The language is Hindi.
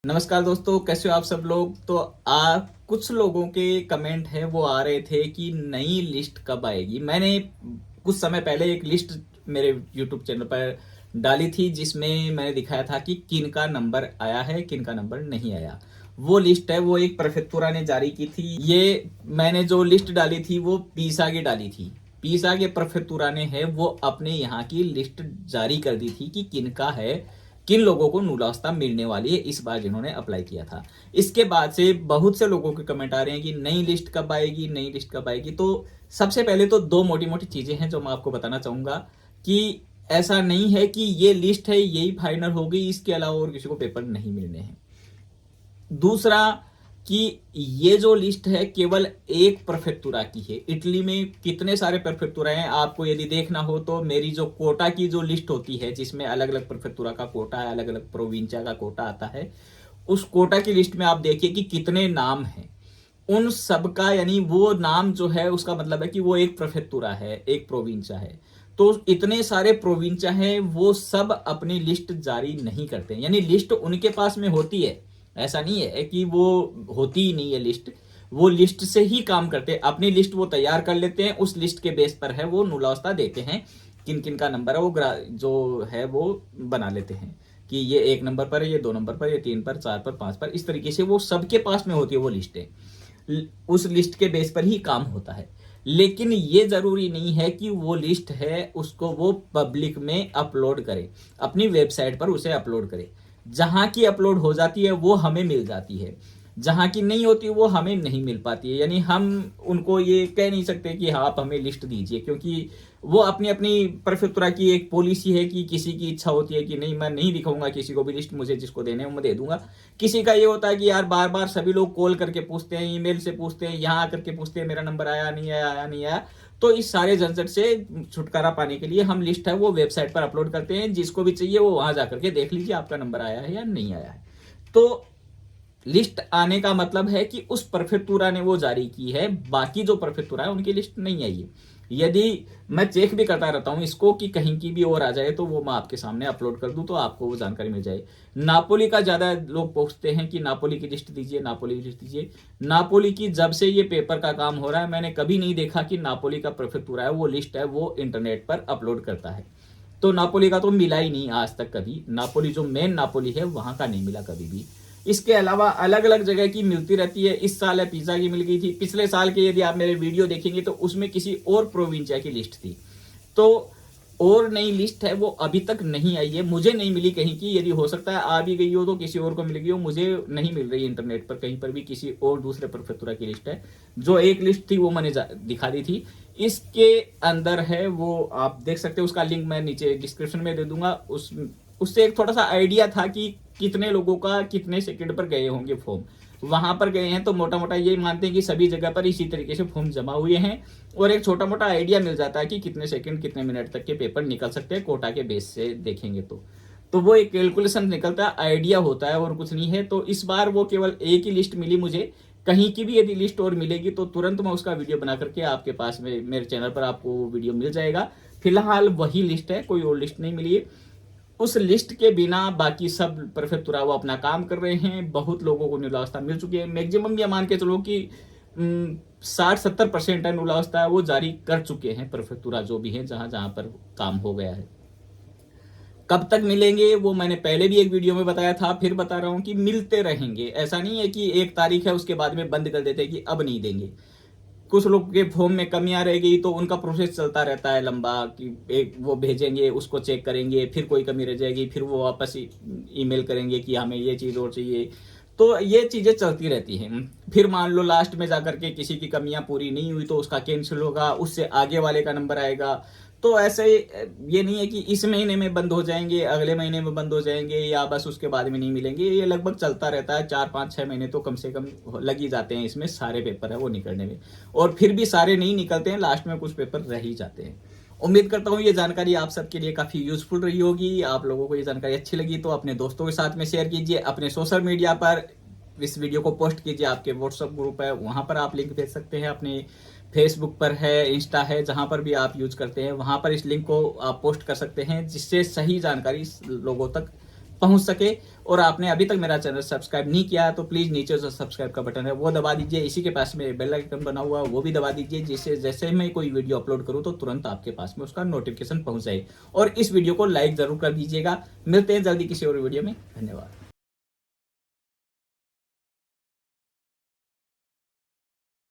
नमस्कार दोस्तों, कैसे हो आप सब लोग। तो कुछ लोगों के कमेंट है वो आ रहे थे कि नई लिस्ट कब आएगी। मैंने कुछ समय पहले एक लिस्ट मेरे YouTube चैनल पर डाली थी जिसमें मैंने दिखाया था कि किन का नंबर आया है, किन का नंबर नहीं आया। वो लिस्ट है, वो एक प्रेफेक्टुरा ने जारी की थी। ये मैंने जो लिस्ट डाली थी वो पीसा की डाली थी। पीसा के प्रेफेक्टुरा ने है वो अपने यहाँ की लिस्ट जारी कर दी थी कि किन का है, किन लोगों को नुलास्ता मिलने वाली है इस बार जिन्होंने अप्लाई किया था। इसके बाद से बहुत से लोगों के कमेंट आ रहे हैं कि नई लिस्ट कब आएगी, नई लिस्ट कब आएगी। तो सबसे पहले तो दो मोटी मोटी चीजें हैं जो मैं आपको बताना चाहूंगा कि ऐसा नहीं है कि ये लिस्ट है यही फाइनल हो गई, इसके अलावा और किसी को पेपर नहीं मिलने हैं। दूसरा कि ये जो लिस्ट है केवल एक प्रेफेक्टुरा की है। इटली में कितने सारे प्रेफेक्टुरा हैं आपको यदि देखना हो तो मेरी जो कोटा की जो लिस्ट होती है जिसमें अलग अलग प्रेफेक्टुरा का कोटा है, अलग अलग प्रोविंसिया का कोटा आता है, उस कोटा की लिस्ट में आप देखिए कि कितने नाम हैं। उन सब का यानी वो नाम जो है उसका मतलब है कि वो एक प्रेफेक्टुरा है, एक प्रोविंसिया है। तो इतने सारे प्रोविंसिया हैं, वो सब अपनी लिस्ट जारी नहीं करते, यानी लिस्ट उनके पास में होती है। ऐसा नहीं है कि वो होती ही नहीं है लिस्ट, वो लिस्ट से ही काम करते हैं। अपनी लिस्ट वो तैयार कर लेते हैं, उस लिस्ट के बेस पर है वो नुलास्ता देते हैं किन किन का नंबर है, वो जो है वो बना लेते हैं कि ये 1 नंबर पर है, ये 2 नंबर पर, ये 3 पर, 4 पर, 5 पर। इस तरीके से वो सबके पास में होती है वो लिस्टें, उस लिस्ट के बेस पर ही काम होता है। लेकिन ये जरूरी नहीं है कि वो लिस्ट है उसको वो पब्लिक में अपलोड करे, अपनी वेबसाइट पर उसे अपलोड करे। जहां की अपलोड हो जाती है वो हमें मिल जाती है, जहां की नहीं होती वो हमें नहीं मिल पाती है। यानी हम उनको ये कह नहीं सकते कि हाँ आप हमें लिस्ट दीजिए, क्योंकि वो अपनी अपनी प्रेफेक्टुरा की एक पॉलिसी है कि किसी की इच्छा होती है कि नहीं मैं नहीं दिखाऊंगा किसी को भी लिस्ट, मुझे जिसको देने हैं मैं दे दूंगा। किसी का ये होता है कि यार बार बार सभी लोग कॉल करके पूछते हैं, ईमेल से पूछते हैं, यहाँ आकर के पूछते हैं मेरा नंबर आया नहीं आया, आया नहीं आया। तो इस सारे झंझट से छुटकारा पाने के लिए हम लिस्ट है वो वेबसाइट पर अपलोड करते हैं, जिसको भी चाहिए वो वहां जाकर के देख लीजिए आपका नंबर आया है या नहीं आया है। तो लिस्ट आने का मतलब है कि उस प्रेफेक्टुरा ने वो जारी की है, बाकी जो प्रेफेक्टुरा है उनकी लिस्ट नहीं आई है। यदि मैं चेक भी करता रहता हूं इसको कि कहीं की भी और आ जाए तो वो मैं आपके सामने अपलोड कर दूं तो आपको वो जानकारी मिल जाए। नापोली का ज्यादा लोग पूछते हैं कि नापोली की लिस्ट दीजिए, नापोली की लिस्ट दीजिए। नापोली की जब से ये पेपर का काम हो रहा है मैंने कभी नहीं देखा कि नापोली का प्रेफेक्टुरा है वो लिस्ट है वो इंटरनेट पर अपलोड करता है। तो नापोली का तो मिला ही नहीं आज तक कभी। नापोली जो मेन नापोली है वहां का नहीं मिला कभी भी। इसके अलावा अलग अलग जगह की मिलती रहती है। इस साल है पिज्जा की मिल गई थी, पिछले साल के यदि आप मेरे वीडियो देखेंगे तो उसमें किसी और प्रोविंसिया की लिस्ट थी। तो और नई लिस्ट है वो अभी तक नहीं आई है, मुझे नहीं मिली कहीं की। यदि हो सकता है आ भी गई हो तो किसी और को मिल गई हो, मुझे नहीं मिल रही इंटरनेट पर कहीं पर भी किसी और दूसरे प्रेफेक्टुरा की लिस्ट है। जो एक लिस्ट थी वो मैंने दिखा दी थी, इसके अंदर है वो आप देख सकते हो। उसका लिंक मैं नीचे डिस्क्रिप्शन में दे दूंगा। उससे एक थोड़ा सा आइडिया था कि कितने लोगों का कितने सेकंड पर गए होंगे फॉर्म। वहां पर गए हैं तो मोटा मोटा ये मानते हैं कि सभी जगह पर इसी तरीके से फॉर्म जमा हुए हैं, और एक छोटा मोटा आइडिया मिल जाता है कि कितने सेकंड कितने मिनट तक के पेपर निकल सकते हैं कोटा के बेस से देखेंगे तो वो एक कैलकुलेशन निकलता है, आइडिया होता है और कुछ नहीं है। तो इस बार वो केवल एक ही लिस्ट मिली मुझे। कहीं की भी यदि लिस्ट और मिलेगी तो तुरंत मैं उसका वीडियो बना करके आपके पास में मेरे चैनल पर आपको वीडियो मिल जाएगा। फिलहाल वही लिस्ट है, कोई और लिस्ट नहीं मिली है। उस लिस्ट के बिना बाकी सब प्रेफेक्टुरा वो अपना काम कर रहे हैं। बहुत लोगों को नुलास्ता मिल चुकी है, मैक्सिमम ये मान के चलो कि 60-70% है नुलास्ता वो जारी कर चुके हैं प्रेफेक्टुरा जो भी है, जहां जहां पर काम हो गया है। कब तक मिलेंगे वो मैंने पहले भी एक वीडियो में बताया था, फिर बता रहा हूं कि मिलते रहेंगे। ऐसा नहीं है कि एक तारीख है उसके बाद में बंद कर देते हैं कि अब नहीं देंगे। कुछ लोग के फॉर्म में कमियां रह गई तो उनका प्रोसेस चलता रहता है लंबा, कि एक वो भेजेंगे उसको चेक करेंगे, फिर कोई कमी रह जाएगी, फिर वो वापस ईमेल करेंगे कि हमें ये चीज़ और चाहिए। तो ये चीज़ें चलती रहती हैं। फिर मान लो लास्ट में जाकर के किसी की कमियां पूरी नहीं हुई तो उसका कैंसिल होगा, उससे आगे वाले का नंबर आएगा। तो ऐसे ये नहीं है कि इस महीने में बंद हो जाएंगे, अगले महीने में बंद हो जाएंगे, या बस उसके बाद में नहीं मिलेंगे। ये लगभग चलता रहता है, 4-5-6 महीने तो कम से कम लग ही जाते हैं इसमें सारे पेपर है वो निकलने में। और फिर भी सारे नहीं निकलते हैं, लास्ट में कुछ पेपर रह ही जाते हैं। उम्मीद करता हूँ ये जानकारी आप सबके लिए काफी यूजफुल रही होगी। आप लोगों को ये जानकारी अच्छी लगी तो अपने दोस्तों के साथ में शेयर कीजिए, अपने सोशल मीडिया पर इस वीडियो को पोस्ट कीजिए। आपके व्हाट्सएप ग्रुप है वहां पर आप लिंक भेज सकते हैं, अपने फेसबुक पर है, इंस्टा है, जहां पर भी आप यूज करते हैं वहां पर इस लिंक को आप पोस्ट कर सकते हैं, जिससे सही जानकारी लोगों तक पहुंच सके। और आपने अभी तक मेरा चैनल सब्सक्राइब नहीं किया तो प्लीज नीचे जो सब्सक्राइब का बटन है वो दबा दीजिए, इसी के पास में बेल आइकन बना हुआ वो भी दबा दीजिए, जिससे जैसे मैं कोई वीडियो अपलोड करूं तो तुरंत आपके पास में उसका नोटिफिकेशन पहुंच जाए। और इस वीडियो को लाइक जरूर कर दीजिएगा। मिलते हैं जल्दी किसी और वीडियो में। धन्यवाद।